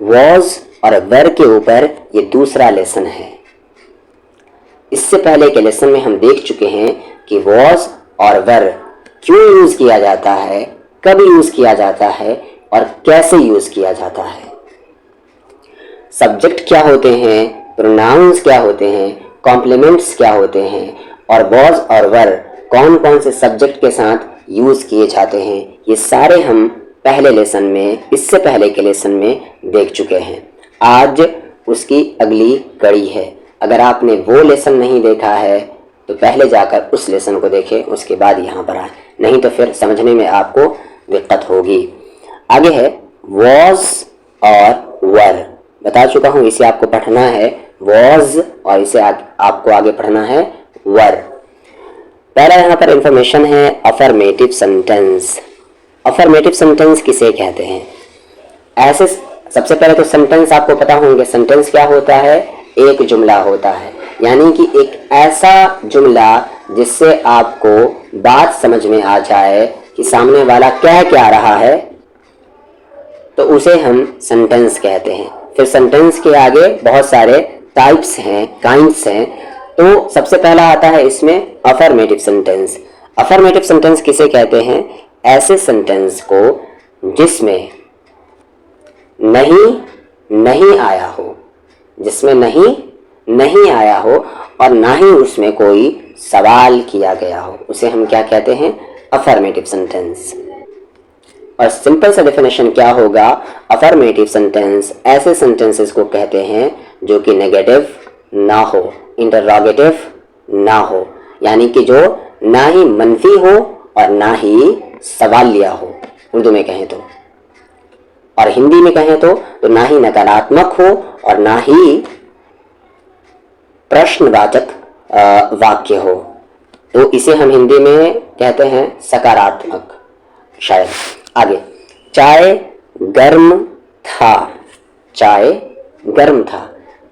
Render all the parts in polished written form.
Was और वर के ऊपर ये दूसरा लेसन है। इससे पहले के लेसन में हम देख चुके हैं कि वॉज और वर क्यों यूज किया जाता है, कब यूज किया जाता है और कैसे यूज किया जाता है। सब्जेक्ट क्या होते हैं, प्रोनाउंस क्या होते हैं, कॉम्प्लीमेंट्स क्या होते हैं और वॉज और वर कौन कौन से सब्जेक्ट के साथ यूज किए जाते हैं, ये सारे हम पहले लेसन में, इससे पहले के लेसन में देख चुके हैं। आज उसकी अगली कड़ी है। अगर आपने वो लेसन नहीं देखा है तो पहले जाकर उस लेसन को देखें, उसके बाद यहाँ पर आए, नहीं तो फिर समझने में आपको दिक्कत होगी। आगे है वॉज और वर। बता चुका हूँ, इसे आपको पढ़ना है वॉज और इसे आपको आगे पढ़ना है वर। पहला यहाँ पर इंफॉर्मेशन है अफर्मेटिव सेंटेंस। अफर्मेटिव सेंटेंस किसे कहते हैं? ऐसे सबसे पहले तो सेंटेंस आपको पता होंगे। सेंटेंस क्या होता है? एक जुमला होता है, यानी कि एक ऐसा जुमला जिससे आपको बात समझ में आ जाए कि सामने वाला कह क्या रहा है, तो उसे हम सेंटेंस कहते हैं। फिर सेंटेंस के आगे बहुत सारे टाइप्स हैं, काइंड्स हैं। तो सबसे पहला आता है इसमें अफर्मेटिव सेंटेंस। अफर्मेटिव सेंटेंस किसे कहते हैं? ऐसे सेंटेंस को जिसमें नहीं आया हो, जिसमें नहीं आया हो और ना ही उसमें कोई सवाल किया गया हो, उसे हम क्या कहते हैं? Affirmative sentence. और सिंपल सा डेफिनेशन क्या होगा? अफर्मेटिव सेंटेंस ऐसे सेंटेंसेस को कहते हैं जो कि नेगेटिव ना हो, इंटरोगेटिव ना हो, यानी कि जो ना ही मनफी हो और ना ही सवालिया हो, उर्दू में कहें तो। और हिंदी में कहें तो ना ही नकारात्मक हो और ना ही प्रश्नवाचक वाक्य हो, तो इसे हम हिंदी में कहते हैं सकारात्मक शायद। आगे, चाय गर्म था। चाय गर्म था,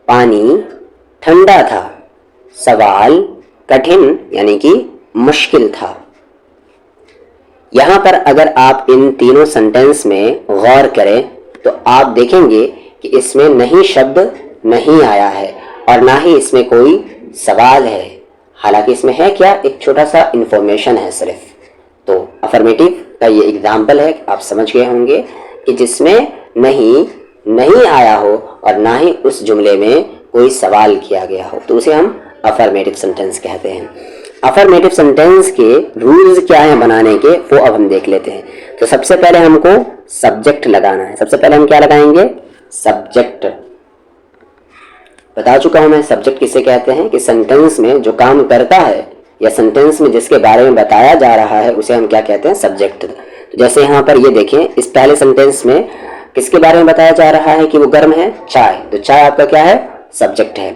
पानी ठंडा था, सवाल कठिन यानी कि मुश्किल था। यहां पर अगर आप इन तीनों सेंटेंस में गौर करें तो आप देखेंगे कि इसमें नहीं शब्द नहीं आया है और ना ही इसमें कोई सवाल है। हालांकि इसमें है क्या? एक छोटा सा इंफॉर्मेशन है सिर्फ। तो अफर्मेटिव का ये एग्जाम्पल है, आप समझ गए होंगे कि जिसमें नहीं आया हो और ना ही उस जुमले में कोई सवाल किया गया हो, तो उसे हम अफर्मेटिव सेंटेंस कहते हैं। अफर्मेटिव सेंटेंस के रूल्स क्या हैं बनाने के, वो अब हम देख लेते हैं। तो सबसे पहले हमको सब्जेक्ट लगाना है। सबसे पहले हम क्या लगाएंगे? सब्जेक्ट। बता चुका हूं मैं सब्जेक्ट किसे कहते हैं, कि सेंटेंस में जो काम करता है या सेंटेंस में जिसके बारे में बताया जा रहा है उसे हम क्या कहते हैं? सब्जेक्ट। तो जैसे यहाँ पर ये देखें, इस पहले सेंटेंस में किसके बारे में बताया जा रहा है कि वो गर्म है? चाय। तो चाय आपका क्या है? सब्जेक्ट है।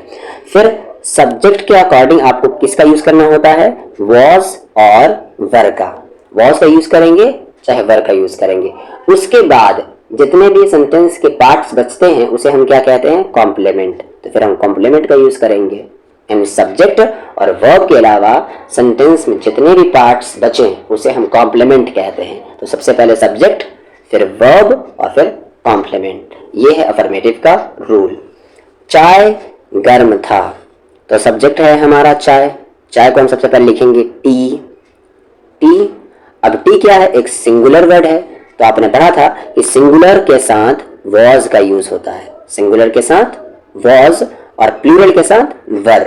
फिर सब्जेक्ट के अकॉर्डिंग आपको किसका यूज करना होता है? वॉज और वर का। वॉज का यूज करेंगे चाहे वर का यूज करेंगे। उसके बाद जितने भी सेंटेंस के पार्ट्स बचते हैं उसे हम क्या कहते हैं? कॉम्प्लीमेंट। तो फिर हम कॉम्प्लीमेंट का यूज करेंगे। यानी सब्जेक्ट और वर्ब के अलावा सेंटेंस में जितने भी पार्ट्स बचे उसे हम कॉम्प्लीमेंट कहते हैं। तो सबसे पहले सब्जेक्ट, फिर वर्ब और फिर कॉम्प्लीमेंट। ये है अफर्मेटिव का रूल। चाय गर्म था, तो सब्जेक्ट है हमारा चाय। चाय को हम सबसे पहले लिखेंगे टी। टी, अब टी क्या है? एक सिंगुलर वर्ड है। तो आपने पढ़ा था कि सिंगुलर के साथ वॉज का यूज होता है। सिंगुलर के साथ वॉज और प्लूरल के साथ वर।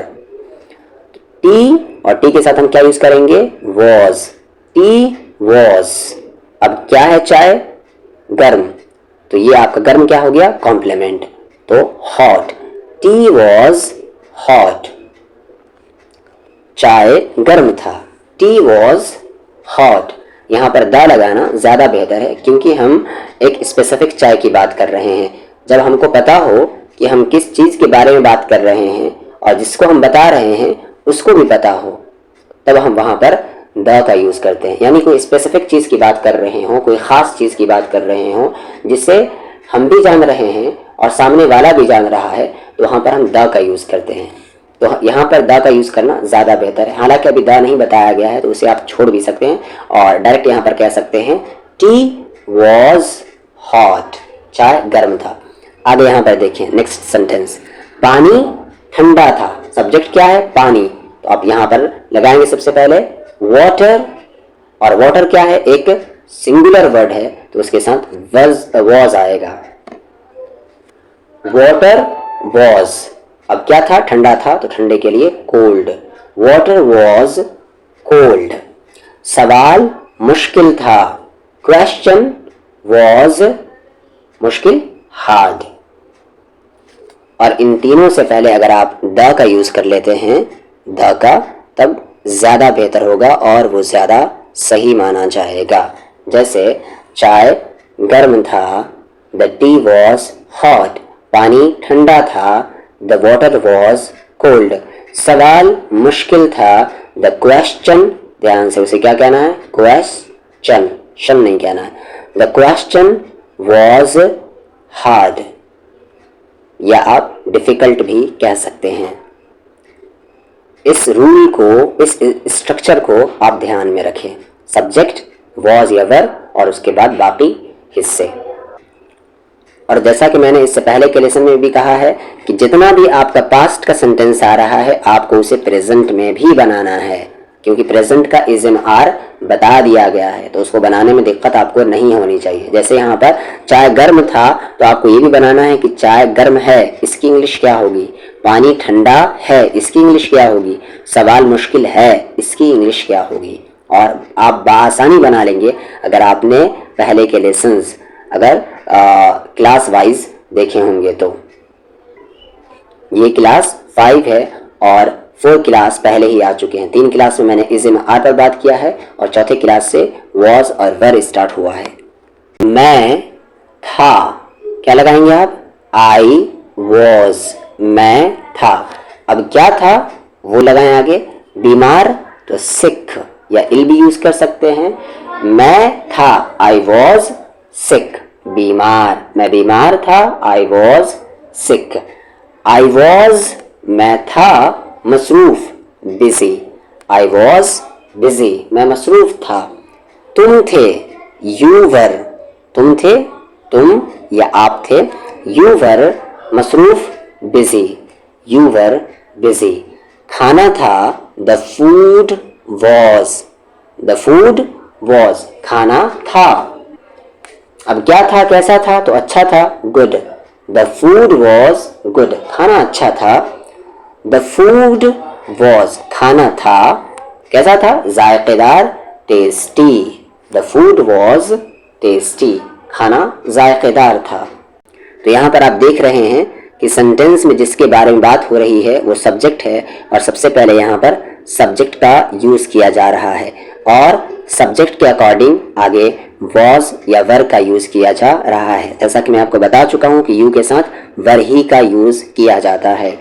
टी और टी के साथ हम क्या यूज करेंगे? वॉज। T was. अब क्या है? चाय गर्म, तो ये आपका गर्म क्या हो गया? कॉम्प्लीमेंट। तो हॉट, टी वॉज हॉट। चाय गर्म था, टी वॉज हॉट। यहाँ पर द लगाना ज़्यादा बेहतर है क्योंकि हम एक स्पेसिफिक चाय की बात कर रहे हैं। जब हमको पता हो कि हम किस चीज़ के बारे में बात कर रहे हैं और जिसको हम बता रहे हैं उसको भी पता हो, तब हम वहाँ पर द का यूज़ करते हैं। यानी कोई स्पेसिफिक चीज़ की बात कर रहे हों, कोई ख़ास चीज़ की बात कर रहे हों जिसे हम भी जान रहे हैं और सामने वाला भी जान रहा है, तो वहाँ पर हम द का यूज़ करते हैं। तो यहाँ पर द का यूज़ करना ज़्यादा बेहतर है। हालांकि अभी द नहीं बताया गया है तो उसे आप छोड़ भी सकते हैं और डायरेक्ट यहाँ पर कह सकते हैं टी वॉज हॉट। चाय गर्म था। आगे यहाँ पर देखिए नेक्स्ट सेंटेंस, पानी ठंडा था, सब्जेक्ट क्या है पानी, तो आप यहाँ पर लगाएंगे सबसे पहले वाटर, और वाटर क्या है एक सिंगुलर वर्ड है तो उसके साथ वॉज आएगा, वाटर वॉज। अब क्या था ठंडा था तो ठंडे के लिए कोल्ड, वाटर वॉज कोल्ड। सवाल मुश्किल था, क्वेश्चन वॉज मुश्किल हार्ड। और इन तीनों से पहले अगर आप द का यूज कर लेते हैं, द का, तब ज्यादा बेहतर होगा और वो ज्यादा सही माना जाएगा। जैसे चाय गर्म था, द टी वॉज हॉट, पानी ठंडा था, द वाटर वॉज कोल्ड। सवाल मुश्किल था, द क्वेश्चन, ध्यान से उसे क्या कहना है क्वेश्चन, शन नहीं कहना है, द क्वेश्चन वॉज हार्ड, या आप डिफिकल्ट भी कह सकते हैं। इस रूल को, इस स्ट्रक्चर को आप ध्यान में रखें, सब्जेक्ट वॉज या वर और उसके बाद बाकी हिस्से। और जैसा कि मैंने इससे पहले के लेसन में भी कहा है कि जितना भी आपका पास्ट का सेंटेंस आ रहा है आपको उसे प्रेजेंट में भी बनाना है, क्योंकि प्रेजेंट का इज एन आर बता दिया गया है तो उसको बनाने में दिक्कत आपको नहीं होनी चाहिए। जैसे यहाँ पर चाय गर्म था तो आपको ये भी बनाना है कि चाय गर्म है, इसकी इंग्लिश क्या होगी, पानी ठंडा है, इसकी इंग्लिश क्या होगी, सवाल मुश्किल है, इसकी इंग्लिश क्या होगी। और आप बआसानी बना लेंगे अगर आपने पहले के लेसन्स अगर क्लास वाइज देखे होंगे। तो ये क्लास 5 है और 4 क्लास पहले ही आ चुके हैं। 3 क्लास में मैंने इज इन आर पर बात किया है और चौथे क्लास से वॉज और वर स्टार्ट हुआ है। मैं था, क्या लगाएंगे आप, आई वॉज, मैं था। अब क्या था वो लगाएं आगे, बीमार तो सिक या इल भी यूज कर सकते हैं। मैं था, आई वॉज सिक, बीमार, मैं बीमार था, I was sick. I was, मैं था मसरूफ, बिजी, आई वॉज बिजी, मैं मसरूफ था। तुम थे, यू वर, तुम थे, तुम या आप थे, यू वर मसरूफ, बिजी, यू वर बिजी। खाना था, the food was, the food was, खाना था। अब क्या था, कैसा था, तो अच्छा था, good, the food was good, खाना अच्छा था। द फूड वॉज, खाना था, कैसा था, जायकेदार, tasty, the food was tasty, खाना जायकेदार था। तो यहाँ पर आप देख रहे हैं कि सेंटेंस में जिसके बारे में बात हो रही है वो सब्जेक्ट है और सबसे पहले यहाँ पर सब्जेक्ट का यूज किया जा रहा है और सब्जेक्ट के अकॉर्डिंग आगे वॉज या वर का यूज किया जा रहा है। जैसा कि मैं आपको बता चुका हूँ कि यू के साथ वर ही का यूज किया जाता है,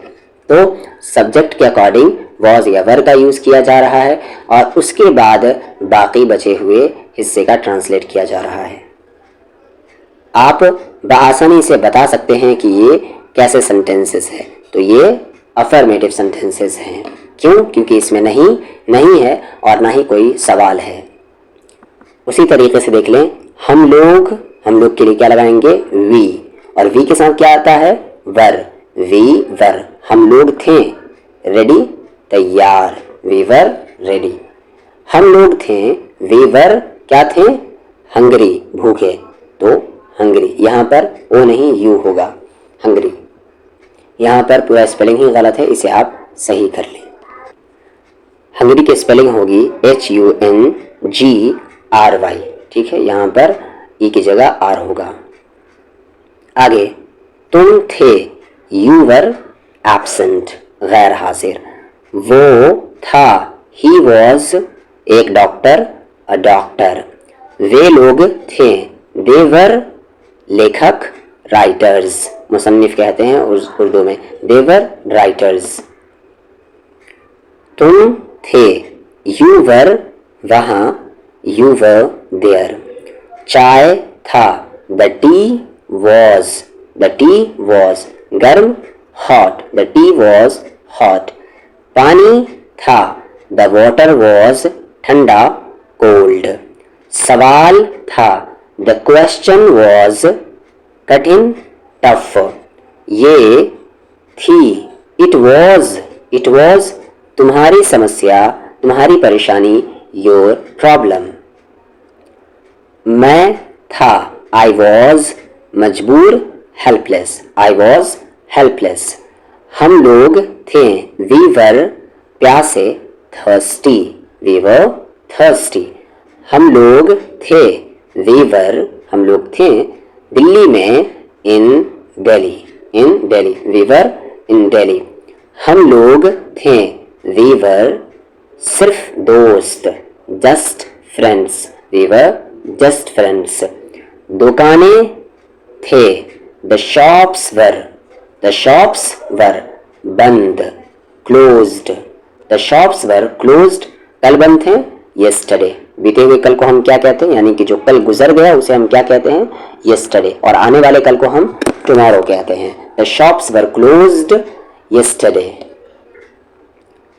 तो सब्जेक्ट के अकॉर्डिंग वॉज या वर का यूज किया जा रहा है और उसके बाद बाकी बचे हुए हिस्से का ट्रांसलेट किया जा रहा है। आप बआसानी से बता सकते हैं कि ये कैसे सेंटेंसेस है, तो ये अफर्मेटिव सेंटेंसेस हैं। क्यों? क्योंकि इसमें नहीं है और ना ही कोई सवाल है। उसी तरीके से देख लें, हम लोग के लिए क्या लगाएंगे, वी, और वी के साथ क्या आता है, वर, वी वर। हम लोग थे, रेडी, तैयार, वी वर रेडी। हम लोग थे, वी वर क्या थे, हंगरी, भूखे, तो हंगरी, यहाँ पर ओ नहीं यू होगा, हंगरी। यहाँ पर पूरा स्पेलिंग ही गलत है, इसे आप सही कर लें। हंगरी की स्पेलिंग होगी HUNGRY, ठीक है, यहाँ पर ई की जगह आर होगा। आगे, तुम थे, यू वर एब्सेंट, गैर हाजिर। वो था, ही वॉज एक डॉक्टर, अ डॉक्टर। वे लोग थे, दे वर लेखक, राइटर्स, मुसन्निफ कहते हैं उर्दू में, दे वर राइटर्स। तुम थे, यू वर वहाँ, यू वर देयर। चाय था, द टी वॉज गर्म, hot, the tea was hot. पानी था, द वाटर वॉज ठंडा, कोल्ड। सवाल था, द क्वेश्चन वॉज कठिन, टफ, ये थी, इट वॉज तुम्हारी समस्या, तुम्हारी परेशानी, योर प्रॉब्लम। मैं था, आई वॉज मजबूर, हेल्पलेस, आई वॉज हेल्पलेस। हम लोग थे, वी वर प्यासे, थर्स्टी, वी वर थर्स्टी। हम लोग थे, वी वर हम लोग थे दिल्ली में, in Delhi, in Delhi, we were in Delhi. हम लोग थे, वी वर सिर्फ दोस्त, just friends, we were just friends. दुकानें थे, द शॉप्स वर बंद, closed, the shops were closed, कल बंद थे, येस्टरडे, बीते हुए कल को हम क्या कहते हैं, यानी कि जो कल गुजर गया उसे हम क्या कहते हैं, येस्टरडे, और आने वाले कल को हम टुमारो कहते हैं। The shops were closed yesterday.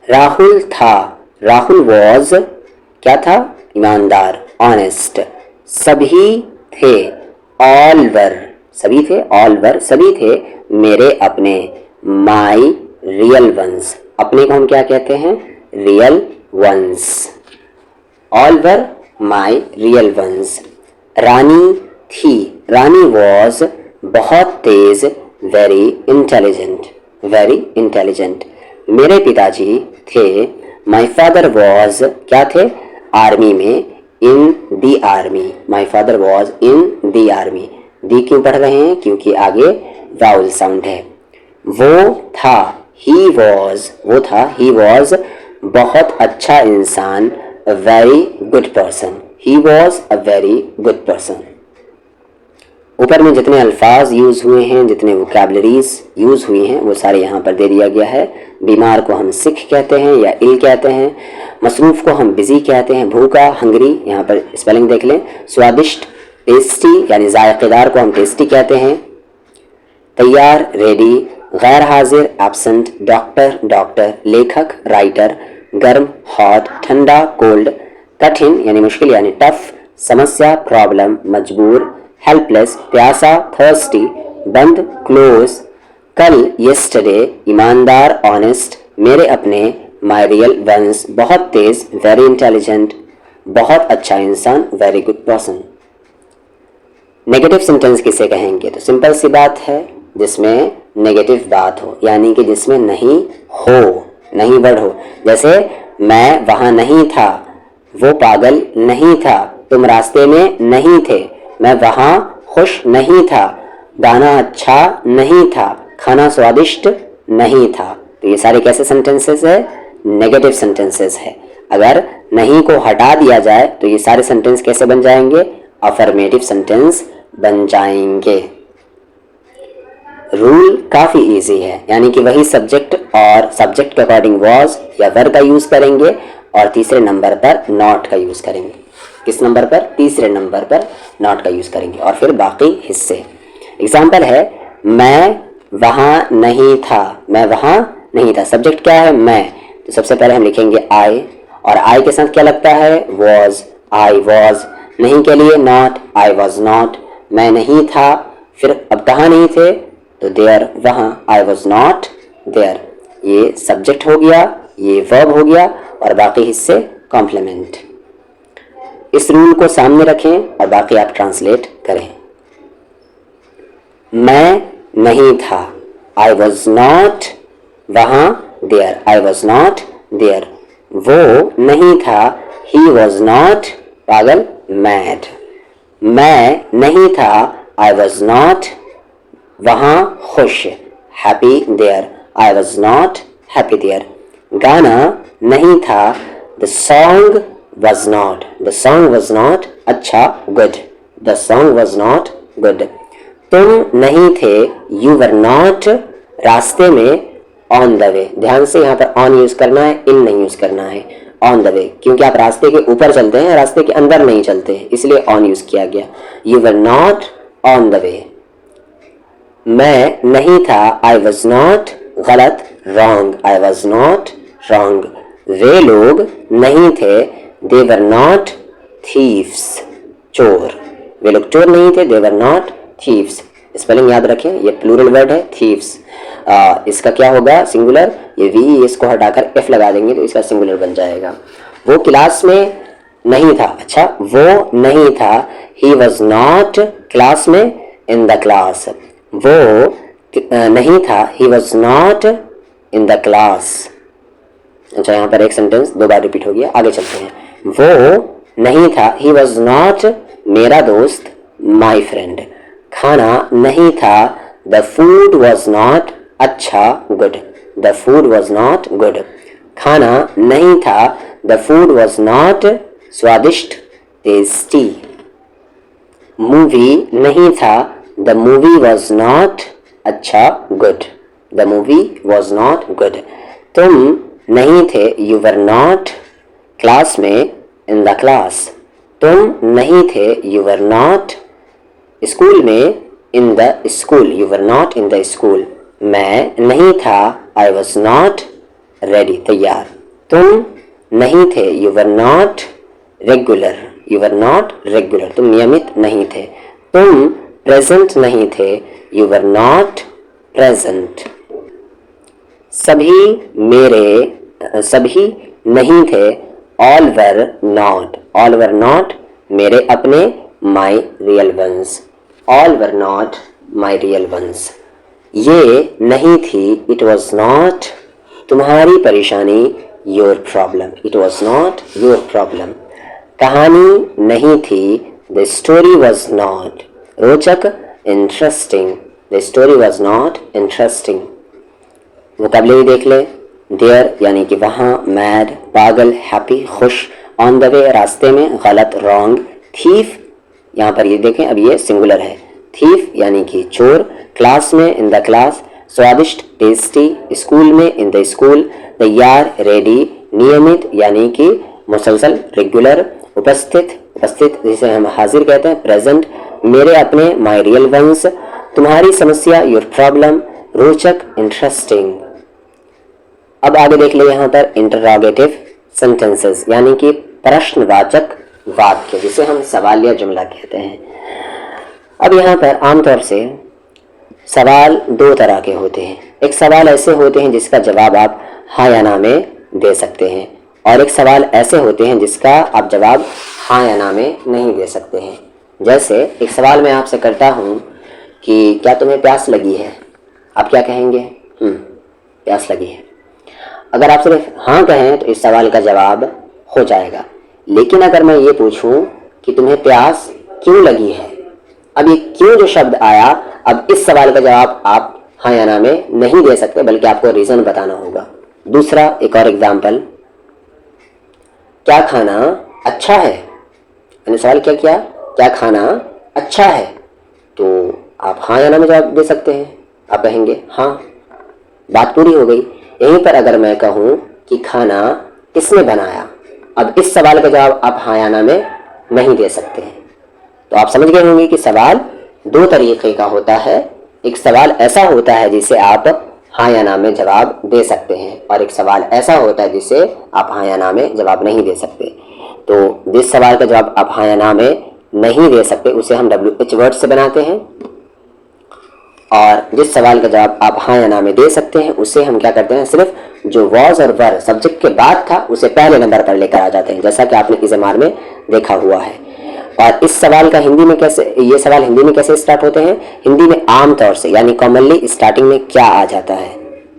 Rahul था, राहुल वॉज क्या था, ईमानदार, ऑनेस्ट। सभी थे, ऑल वर सभी थे, ऑल वर सभी थे मेरे अपने, माई रियल वंस, अपने को हम क्या कहते हैं, real ones. All were my real ones. रानी थी, रानी वॉज बहुत तेज, वेरी इंटेलिजेंट, वेरी इंटेलिजेंट। मेरे पिताजी थे, माई फादर वॉज क्या थे, आर्मी में, in the army, my father was in the army. दी क्यों पढ़ रहे हैं, क्योंकि आगे वाउल साउंड है। वो था, ही वॉज वो था, ही वॉज बहुत अच्छा इंसान, a very good person, he was a very good person। ऊपर में जितने अल्फाज यूज हुए हैं, जितने वोकैबुलरीज यूज हुई हैं, वो सारे यहाँ पर दे दिया गया है। बीमार को हम सिक कहते हैं या इल कहते हैं, मसरूफ को हम बिजी कहते हैं, भूखा, हंगरी, यहाँ पर स्पेलिंग देख लें। स्वादिष्ट, टेस्टी, यानी जायकेदार को हम टेस्टी कहते हैं। तैयार, रेडी। गैर हाजिर, एब्सेंट। Doctor, doctor. लेखक, राइटर। गर्म, हॉट। ठंडा, कोल्ड। कठिन यानी मुश्किल यानी टफ। समस्या, प्रॉब्लम। मजबूर, हेल्पलेस। प्यासा, थर्स्टी। बंद, क्लोज। कल, येस्टरडे। ईमानदार, ऑनेस्ट। मेरे अपने, माई रियल वंस। बहुत तेज, वेरी इंटेलिजेंट। बहुत अच्छा इंसान, very good person. Negative sentence किसे कहेंगे, तो सिंपल सी बात है, जिसमें नेगेटिव बात हो, यानी कि जिसमें नहीं हो, नहीं वर्ड हो। जैसे मैं वहां नहीं था, वो पागल नहीं था, तुम रास्ते में नहीं थे, मैं वहां खुश नहीं था, गाना अच्छा नहीं था, खाना स्वादिष्ट नहीं था। तो ये सारे कैसे सेंटेंसेस है, नेगेटिव सेंटेंसेस है। अगर नहीं को हटा दिया जाए तो ये सारे सेंटेंस कैसे बन जाएंगे, अफर्मेटिव सेंटेंस बन जाएंगे। रूल काफी इजी है, यानी कि वही सब्जेक्ट और सब्जेक्ट के अकॉर्डिंग वॉज या वर का यूज करेंगे और तीसरे नंबर पर नॉट का यूज करेंगे। किस नंबर पर, तीसरे नंबर पर नॉट का यूज करेंगे और फिर बाकी हिस्से। एग्जाम्पल है, मैं वहां नहीं था, मैं वहां नहीं था। सब्जेक्ट क्या है, मैं, तो सबसे पहले हम लिखेंगे आई, और आई के साथ क्या लगता है, वॉज, आई वॉज। नहीं के लिए नॉट, आई वॉज नॉट। मैं नहीं था, फिर अब कहाँ नहीं थे, तो देयर, वहां, आई वॉज नॉट देयर। ये सब्जेक्ट हो गया, ये वर्ब हो गया और बाकी हिस्से कॉम्प्लीमेंट। इस रूल को सामने रखें और बाकी आप ट्रांसलेट करें। मैं नहीं था, आई वॉज नॉट वहां, there, I was not there. वो नहीं था, ही वॉज नॉट पागल, मैड। मैं नहीं था, आई वॉज नॉट वहां खुश, happy there, I was not happy there. गाना नहीं था, the song was not, the song was not अच्छा, good, the song was not good. तुम नहीं थे, यू वर नॉट रास्ते में, ऑन द वे। ध्यान से यहाँ पर ऑन यूज करना है, इन नहीं यूज करना है, ऑन द वे, क्योंकि आप रास्ते के ऊपर चलते हैं, रास्ते के अंदर नहीं चलते, इसलिए ऑन यूज किया गया। You were not on the way. मैं नहीं था, आई वॉज नॉट गलत, wrong, I was not wrong. वे लोग नहीं थे, दे वर नॉट थीव्स, चोर। वे लोग चोर नहीं थे, दे वर नॉट थीव्स। स्पेलिंग याद रखें, ये प्लूरल वर्ड है थीव्स। इसका क्या होगा सिंगुलर, ये वी इसको हटाकर एफ लगा देंगे तो इसका सिंगुलर बन जाएगा। वो क्लास में नहीं था, अच्छा वो नहीं था, ही वॉज नॉट क्लास में, इन द क्लास, वो नहीं था, he was not in the class. अच्छा यहाँ पर एक सेंटेंस दो बार रिपीट हो गया, आगे चलते हैं। वो नहीं था, ही वॉज नॉट मेरा दोस्त, माई फ्रेंड। खाना नहीं था, द फूड वॉज नॉट, अच्छा good, the food was not good. खाना नहीं था, द फूड वॉज नॉट स्वादिष्ट, टेस्टी। मूवी नहीं था, द मूवी वॉज नॉट, अच्छा good, the movie was not good. तुम नहीं थे, यू वर नॉट क्लास में, इन द क्लास। तुम नहीं थे, यू वर नॉट स्कूल में, in the school, you were not in the school. मैं नहीं था, आई वॉज नॉट रेडी, तैयार। तुम नहीं थे, you were not regular, you were not regular, तुम नियमित नहीं थे। तुम प्रेजेंट नहीं थे, यू वर नॉट प्रेजेंट। सभी नहीं थे, all were not, all were not मेरे अपने, my real ones, all were not my real ones. ये नहीं थी, इट वॉज नॉट तुम्हारी परेशानी, your problem, it was not your problem. कहानी नहीं थी, द स्टोरी वॉज नॉट रोचक, interesting, the story was not interesting. Vocabulary देख ले, देयर यानी कि वहाँ, मैड पागल, हैप्पी खुश, ऑन द वे रास्ते में, गलत रॉन्ग, थीफ यहाँ पर ये देखें अब ये सिंगुलर है, थीफ यानी कि चोर, क्लास में, इन द क्लास, स्वादिष्ट टेस्टी, स्कूल में, इन द स्कूल, तैयार रेडी, नियमित यानी कि मुसलसल रेगुलर, उपस्थित जिसे हम हाजिर कहते हैं प्रेजेंट, मेरे अपने माई रियल वंस, तुम्हारी समस्या योर प्रॉब्लम, रोचक इंटरेस्टिंग। अब आगे देख ले यहाँ पर इंटरोगेटिव सेंटेंसेस यानी कि प्रश्नवाचक वाक्य जिसे हम सवाल या जुमला कहते हैं। अब यहाँ पर आमतौर से सवाल दो तरह के होते हैं। एक सवाल ऐसे होते हैं जिसका जवाब आप हाँ या ना में दे सकते हैं और एक सवाल ऐसे होते हैं जिसका आप जवाब हाँ या ना में नहीं दे सकते हैं। जैसे एक सवाल मैं आपसे करता हूँ कि क्या तुम्हें प्यास लगी है, आप क्या कहेंगे? प्यास लगी है। अगर आप सिर्फ हाँ कहें तो इस सवाल का जवाब हो जाएगा। लेकिन अगर मैं ये पूछूं कि तुम्हें प्यास क्यों लगी है, अब ये क्यों जो शब्द आया, अब इस सवाल का जवाब आप हाँ या ना में नहीं दे सकते बल्कि आपको रीजन बताना होगा। दूसरा एक और एग्जाम्पल, क्या खाना अच्छा है, मैंने सवाल क्या किया, क्या खाना अच्छा है, तो आप हाँ या ना में जवाब दे सकते हैं। आप कहेंगे हाँ, बात पूरी हो गई। यहीं पर अगर मैं कहूँ कि खाना किसने बनाया, अब इस सवाल का जवाब आप हाँ या ना में नहीं दे सकते हैं। तो आप समझ गए होंगे कि सवाल दो तरीके का होता है। एक सवाल ऐसा होता है जिसे आप हाँ या ना में जवाब दे सकते हैं और एक सवाल ऐसा होता है जिसे आप हाँ या ना में जवाब नहीं दे सकते। तो जिस सवाल का जवाब आप हाँ या ना में नहीं दे सकते उसे हम WH वर्ड से बनाते हैं और जिस सवाल का जवाब आप हाँ या ना में दे सकते हैं उसे हम क्या करते हैं, सिर्फ जो वॉज और वर सब्जेक्ट के बाद था उसे पहले नंबर पर लेकर आ जाते हैं, जैसा कि आपने इस एमआर में देखा हुआ है। और इस सवाल का हिंदी में कैसे, ये सवाल हिंदी में कैसे स्टार्ट होते हैं, हिंदी में आमतौर से यानी कॉमनली स्टार्टिंग में क्या आ जाता है,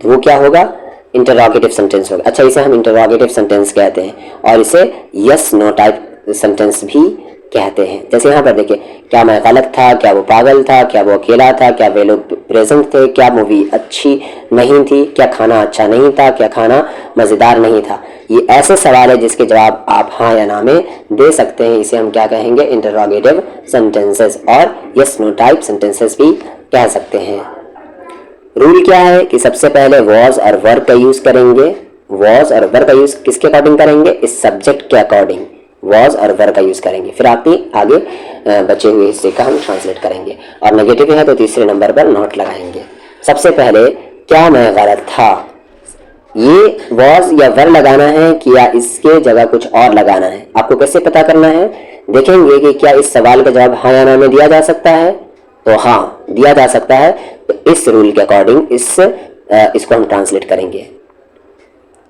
तो वो क्या होगा, इंटरोगेटिव सेंटेंस होगा। अच्छा, इसे हम इंटरोगेटिव सेंटेंस कहते हैं और इसे यस नो टाइप सेंटेंस भी कहते हैं। जैसे यहाँ पर देखिए, क्या मैं गलत था, क्या वो पागल था, क्या वो अकेला था, क्या वे लोग प्रेजेंट थे, क्या मूवी अच्छी नहीं थी, क्या खाना अच्छा नहीं था, क्या खाना मज़ेदार नहीं था। ये ऐसे सवाल है जिसके जवाब आप हाँ या ना में दे सकते हैं। इसे हम क्या कहेंगे, इंटरोगेटिव सेंटेंसेस और यस नो टाइप सेंटेंसेस भी कह सकते हैं। रूल क्या है कि सबसे पहले वॉज और वर्ब का यूज करेंगे। वॉज और वर्ब का यूज किसके अकॉर्डिंग करेंगे, इस सब्जेक्ट के अकॉर्डिंग वॉज और वर्ब का यूज करेंगे। फिर आगे बचे हुए हिस्से का हम ट्रांसलेट करेंगे और नेगेटिव है तो तीसरे नंबर पर नोट लगाएंगे। सबसे पहले क्या मैं गलत था, ये वॉज या वर्ब लगाना है कि या इसके जगह कुछ और लगाना है, आपको कैसे पता करना है, देखेंगे कि क्या इस सवाल का जवाब हाँ या ना में दिया जा सकता है, तो हाँ दिया जा सकता है, तो इस रूल के अकॉर्डिंग इसको हम ट्रांसलेट करेंगे।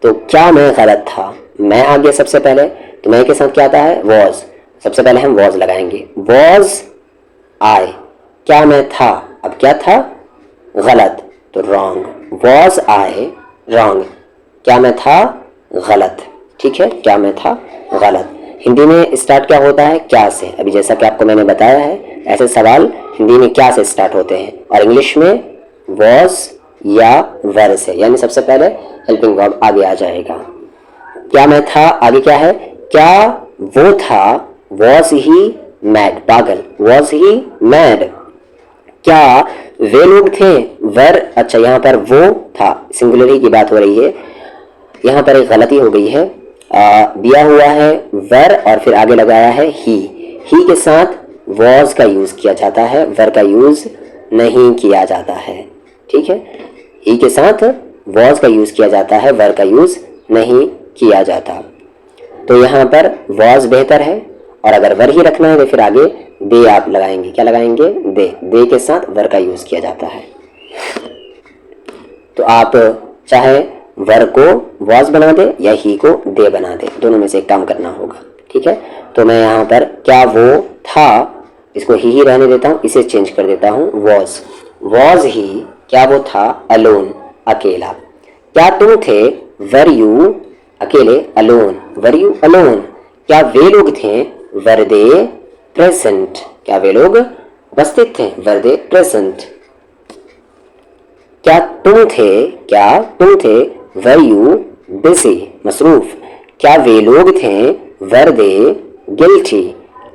तो क्या मैं गलत था, मैं आ गया सबसे पहले, तो मैं के साथ क्या आता है, वॉज। सबसे पहले हम वॉज लगाएंगे, वॉज आई, क्या मैं था, अब क्या था, गलत, तो रॉन्ग, वॉज आई रॉन्ग, क्या मैं था गलत, ठीक है, क्या मैं था गलत। हिंदी में स्टार्ट क्या होता है, क्या से, अभी जैसा कि आपको मैंने बताया है, ऐसे सवाल हिंदी में क्या से स्टार्ट होते हैं, और इंग्लिश में वॉज या वर से, यानी सबसे पहले हेल्पिंग वर्ब आगे आ जाएगा। क्या मैं था, आगे क्या है, क्या वो था, वॉज ही मैड, पागल, वॉज ही मैड। क्या वे लोग थे, वर, अच्छा यहाँ पर वो था, सिंगुलरिटी की बात हो रही है, यहाँ पर एक गलती हो गई है, दिया हुआ है वर और फिर आगे लगाया है ही के साथ वॉज का यूज किया जाता है, वर का यूज नहीं किया जाता है, ठीक है, ही के साथ वॉज का यूज किया जाता है, वर का यूज नहीं किया जाता। तो यहाँ पर वॉज बेहतर है, और अगर वर ही रखना है तो फिर आगे दे आप लगाएंगे, क्या लगाएंगे, दे के साथ वर का यूज किया जाता है। तो आप चाहे वर को वॉज बना दे या ही को दे बना दे, दोनों में से एक काम करना होगा, ठीक है। तो मैं यहाँ पर क्या वो था, इसको ही रहने देता हूँ, इसे चेंज कर देता हूँ वॉज ही, क्या वो था, अलोन, अकेला। क्या तुम थे, वर यू, अकेले, अलोन, वर यू अलोन। क्या वे लोग थे, वर दे प्रेजेंट, क्या वे लोग उपस्थित थे, वर दे प्रेजेंट। क्या तुम थे, वर यू बिजी, मसरूफ। क्या वे लोग थे, वर दे गिल्टी।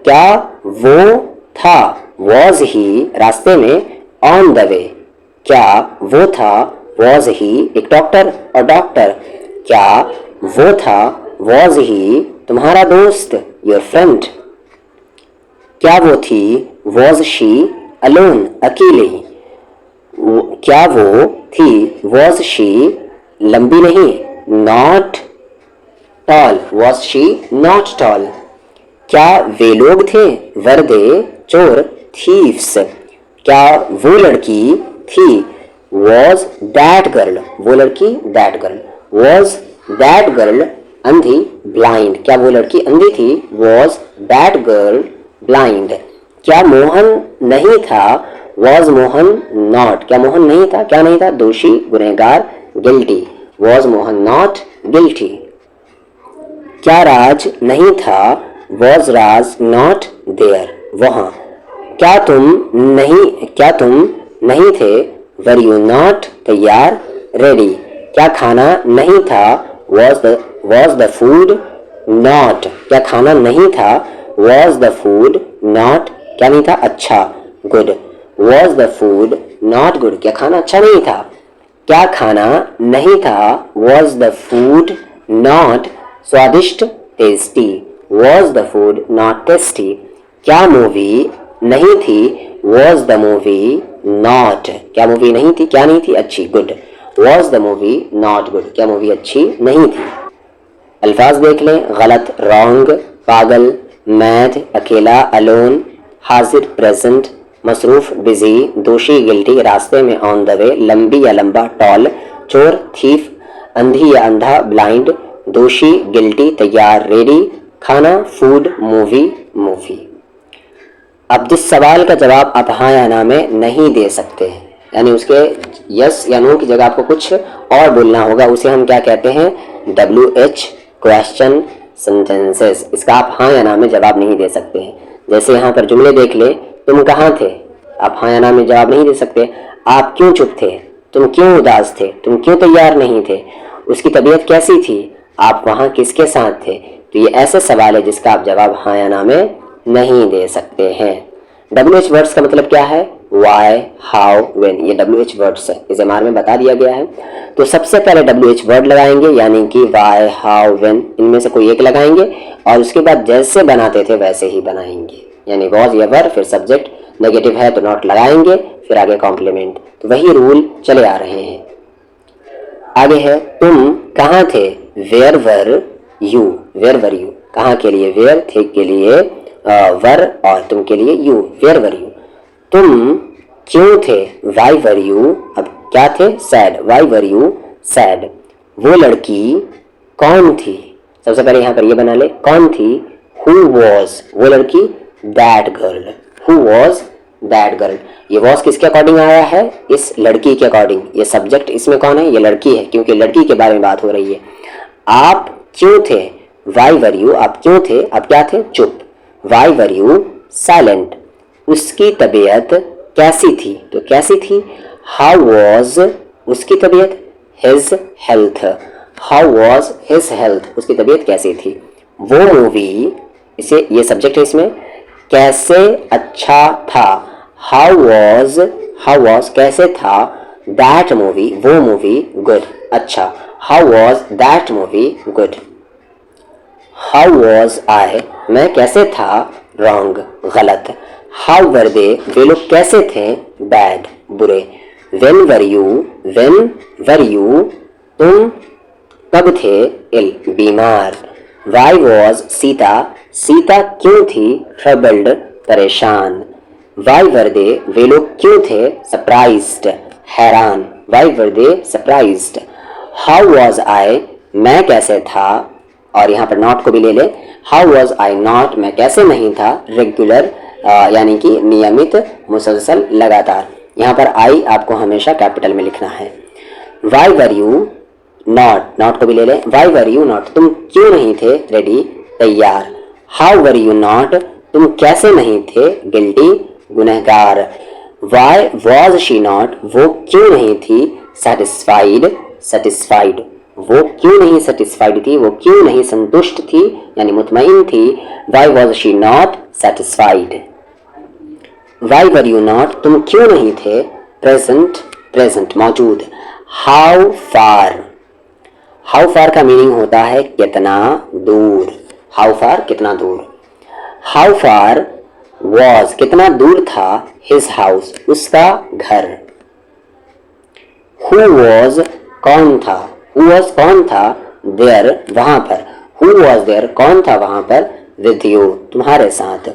क्या वो था, वॉज ही, रास्ते में, ऑन द वे। क्या वो था, वॉज ही, एक डॉक्टर और डॉक्टर। क्या वो था, वॉज ही, तुम्हारा दोस्त, योर फ्रेंड। क्या वो थी, वॉज शी, अलोन, अकेली। क्या वो थी, वॉज शी, लंबी नहीं, not toll, was she not toll. क्या वे लोग थे, वर दे चोर, थीव्स। क्या वो लड़की थी, वॉज दैट गर्ल, वो लड़की, that girl, was that girl अंधी, ब्लाइंड। क्या वो लड़की अंधी थी, वॉज दैट गर्ल ब्लाइंड। क्या मोहन नहीं था, वॉज मोहन नॉट। क्या मोहन नहीं था, क्या नहीं था, दोषी, गुनहगार, guilty, was Mohan not guilty. क्या राज नहीं था, वॉज राज नॉट देयर, वहां। क्या तुम नहीं थे, वर यू नॉट तैयार, रेडी। क्या खाना नहीं था, वॉज द फूड नॉट। क्या खाना नहीं था, वॉज द फूड नॉट, क्या नहीं था, अच्छा, good, was the food not good. क्या खाना अच्छा नहीं था। क्या खाना नहीं था, वॉज द फूड नॉट स्वादिष्ट, tasty, was the food not tasty. क्या मूवी नहीं थी, वॉज द मूवी नॉट। क्या मूवी नहीं थी, क्या नहीं थी, अच्छी, good, was the movie not good. क्या मूवी अच्छी नहीं थी। अल्फाज देख लें, गलत, रॉन्ग, पागल, मैड, अकेला, अलोन, हाजिर, प्रेजेंट, मसरूफ, बिजी, दोषी, गिल्टी, रास्ते में, ऑन द वे, लंबी या लंबा, टॉल, चोर, थीफ, अंधी या अंधा, ब्लाइंड, दोषी, गिल्टी, तैयार, रेडी, खाना, फूड, मूवी, मूवी। अब जिस सवाल का जवाब आप हाँ या ना में नहीं दे सकते हैं, यानी उसके यस या नो की जगह आपको कुछ और बोलना होगा, उसे हम क्या कहते हैं, WH क्वेश्चन सेंटेंसेस। इसका आप हाँ या ना में जवाब नहीं दे सकते हैं। जैसे यहाँ पर जुमले देख ले, तुम कहाँ थे, आप हाँ या ना में जवाब नहीं दे सकते। आप क्यों चुप थे, तुम क्यों उदास थे, तुम क्यों तैयार नहीं थे, उसकी तबीयत कैसी थी, आप वहाँ किसके साथ थे। तो ये ऐसे सवाल है जिसका आप जवाब हाँ या ना में नहीं दे सकते हैं। WH वर्ड्स का मतलब क्या है, वाई, हाउ, व्हेन, ये WH वर्ड्स है, इस MR में बता दिया गया है। तो सबसे पहले WH वर्ड लगाएंगे, यानी कि वाई, हाउ, व्हेन, इनमें से कोई एक लगाएंगे और उसके बाद जैसे बनाते थे वैसे ही बनाएंगे, यानी वॉज या वर, फिर सब्जेक्ट, नेगेटिव है तो नॉट लगाएंगे, फिर आगे कॉम्प्लीमेंट। तो वही रूल चले आ रहे हैं। आगे है, तुम कहाँ थे, where were you, where were you, कहाँ के लिए वेयर, थे के लिए वर और तुम के लिए यू, वेयर वर यू। तुम क्यों थे, वाई वर यू, अब क्या थे, sad, why were you sad. वो लड़की कौन थी, सबसे पहले यहाँ पर ये बना ले, कौन थी, हु वॉज, वो लड़की, that girl, who was that girl. ये वॉज किसके अकॉर्डिंग आया है, इस लड़की के अकॉर्डिंग। ये सब्जेक्ट इसमें कौन है, ये लड़की है, क्योंकि लड़की के बारे में बात हो रही है। आप क्यों थे, वाई वर यू, आप क्यों थे, आप क्या थे, चुप, वाई वर यू साइलेंट। उसकी तबीयत कैसी थी, तो कैसी थी, हाउ वॉज, उसकी तबीयत, his health, how was his health, उसकी तबीयत कैसी थी। वो मूवी, इसे ये सब्जेक्ट है इसमें, कैसे अच्छा था, हाउ वॉज कैसे था, दैट मूवी, वो मूवी, गुड अच्छा, how was that movie good. How was I, मैं कैसे था, रॉन्ग गलत। हाउ वर दे, वे लोग कैसे थे, बैड बुरे। वेन वर यू, तुम कब थे, इल बीमार। वाई वॉज सीता, सीता क्यों थी, ट्रबल्ड परेशान। वाई वर दे, वे लोग क्यों थे, सरप्राइज्ड हैरान। Why were they surprised. How was I, मैं कैसे था, और यहाँ पर नॉट को भी ले ले, हाउ वॉज आई नॉट, मैं कैसे नहीं था, रेगुलर यानी कि नियमित, मुसलसल, लगातार। यहाँ पर आई आपको हमेशा कैपिटल में लिखना है। Why were you not, not को भी ले ले, वाई वर यू नॉट, तुम क्यों नहीं थे, रेडी तैयार। हाउ वर यू नॉट, तुम कैसे नहीं थे, गिल्टी गुनहगार। वाई वॉज शी नॉट, वो क्यों नहीं थी, सेटिस्फाइड, वो क्यों नहीं सेटिस्फाइड थी, वो क्यों नहीं संतुष्ट थी यानी मुतमईन थी। Why was she not satisfied. Why were you not, तुम क्यों नहीं थे, प्रेजेंट मौजूद। हाउ फार का मीनिंग होता है कितना दूर, हाउ फार कितना दूर। हाउ फार वॉज, कितना दूर था, हिज हाउस, उसका घर। हु वॉज, कौन था, हु वॉज कौन था, देयर वहां पर। हु वॉज देयर, कौन था वहां पर, विद यू तुम्हारे साथ।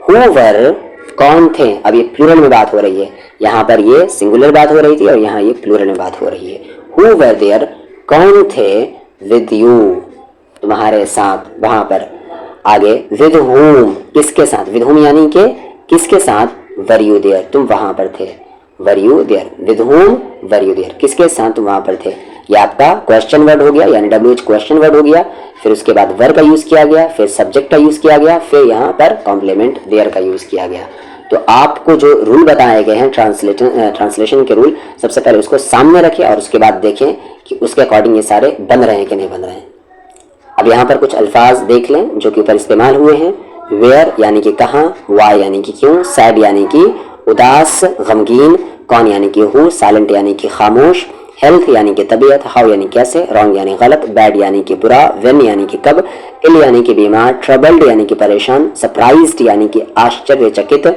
हु वर, कौन थे, अब ये प्लूरल में बात हो रही है, यहाँ पर ये सिंगुलर बात हो रही थी और यहाँ ये प्लूरल में बात हो रही है। हु वर देयर, कौन थे, विद यू तुम्हारे साथ वहां पर। आगे विद होम, किसके साथ, विद होम यानी कि किसके साथ, वर यू देयर, तुम वहां पर थे, were you there, with whom were you there, किसके साथ तुम वहां पर थे। ये आपका क्वेश्चन वर्ड हो गया यानी WH क्वेश्चन वर्ड हो गया। फिर उसके बाद वर का यूज किया गया, फिर सब्जेक्ट का यूज किया गया, फिर यहाँ पर कॉम्प्लीमेंट देयर का यूज किया गया। तो आपको जो रूल बताए गए हैं ट्रांसलेशन के रूल, सबसे पहले उसको सामने रखें और उसके बाद देखें कि उसके अकॉर्डिंग ये सारे बन रहे हैं कि नहीं बन रहे हैं। अब यहाँ पर कुछ अल्फाज देख लें जो कि ऊपर इस्तेमाल हुए हैं। वेयर यानी कि कहाँ, वाई यानी कि क्यों, सैड यानी कि उदास गमगीन, कौन यानी कि हु, साइलेंट यानी कि खामोश, हेल्थ यानी कि तबीयत, हाउ यानी कैसे, रॉन्ग यानी गलत, बैड यानी कि बुरा, वेन यानी कि कब, इल यानी कि बीमार, ट्रबल्ड यानी कि परेशान, सरप्राइज्ड यानी कि आश्चर्यचकित,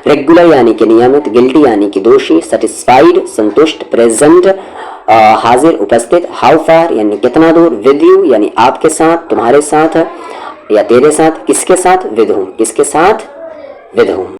रेगुलर यानी कि नियमित, गिल्टी यानी कि दोषी, सेटिस्फाइड संतुष्ट, प्रेजेंट हाजिर उपस्थित, हाउ फार यानी कितना दूर, विद यू यानी आपके साथ, तुम्हारे साथ या तेरे साथ, किसके साथ, विद हूम, किसके साथ, विद हूम।